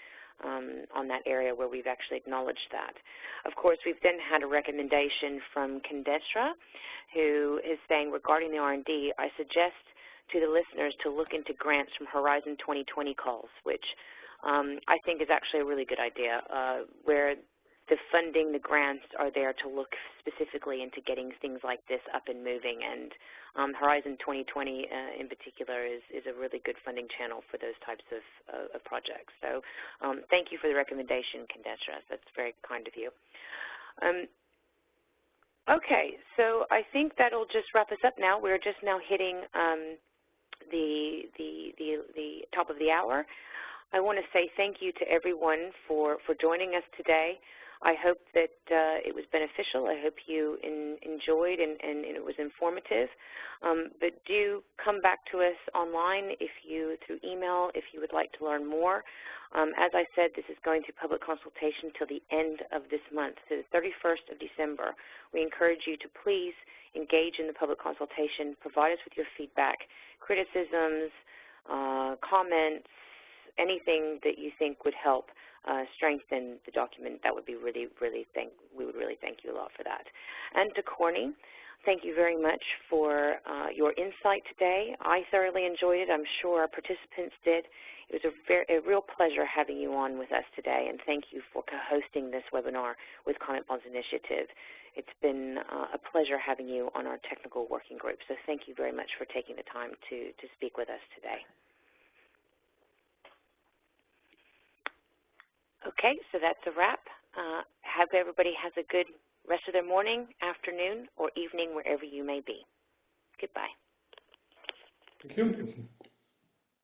on that area where we've actually acknowledged that. Of course, we've then had a recommendation from Kendesra, who is saying, regarding the R&D, I suggest to the listeners to look into grants from Horizon 2020 calls, which I think is actually a really good idea, where the funding, the grants are there to look specifically into getting things like this up and moving, and Horizon 2020 in particular is a really good funding channel for those types of projects. So thank you for the recommendation, Kandesha. That's very kind of you. Okay, so I think that'll just wrap us up now. We're just now hitting the top of the hour. I want to say thank you to everyone for joining us today. I hope that it was beneficial. I hope you enjoyed and it was informative. But do come back to us online through email if you would like to learn more. As I said, this is going to public consultation till the end of this month, to the 31st of December. We encourage you to please engage in the public consultation, provide us with your feedback, criticisms, comments, anything that you think would help strengthen the document. That would be we would really thank you a lot for that. And to Corny, thank you very much for your insight today. I thoroughly enjoyed it. I'm sure our participants did. It was a real pleasure having you on with us today, and thank you for co-hosting this webinar with Climate Bonds Initiative. It's been a pleasure having you on our technical working group, so thank you very much for taking the time to speak with us today. Okay, so that's a wrap. Hope everybody has a good rest of their morning, afternoon, or evening, wherever you may be. Goodbye. Thank you.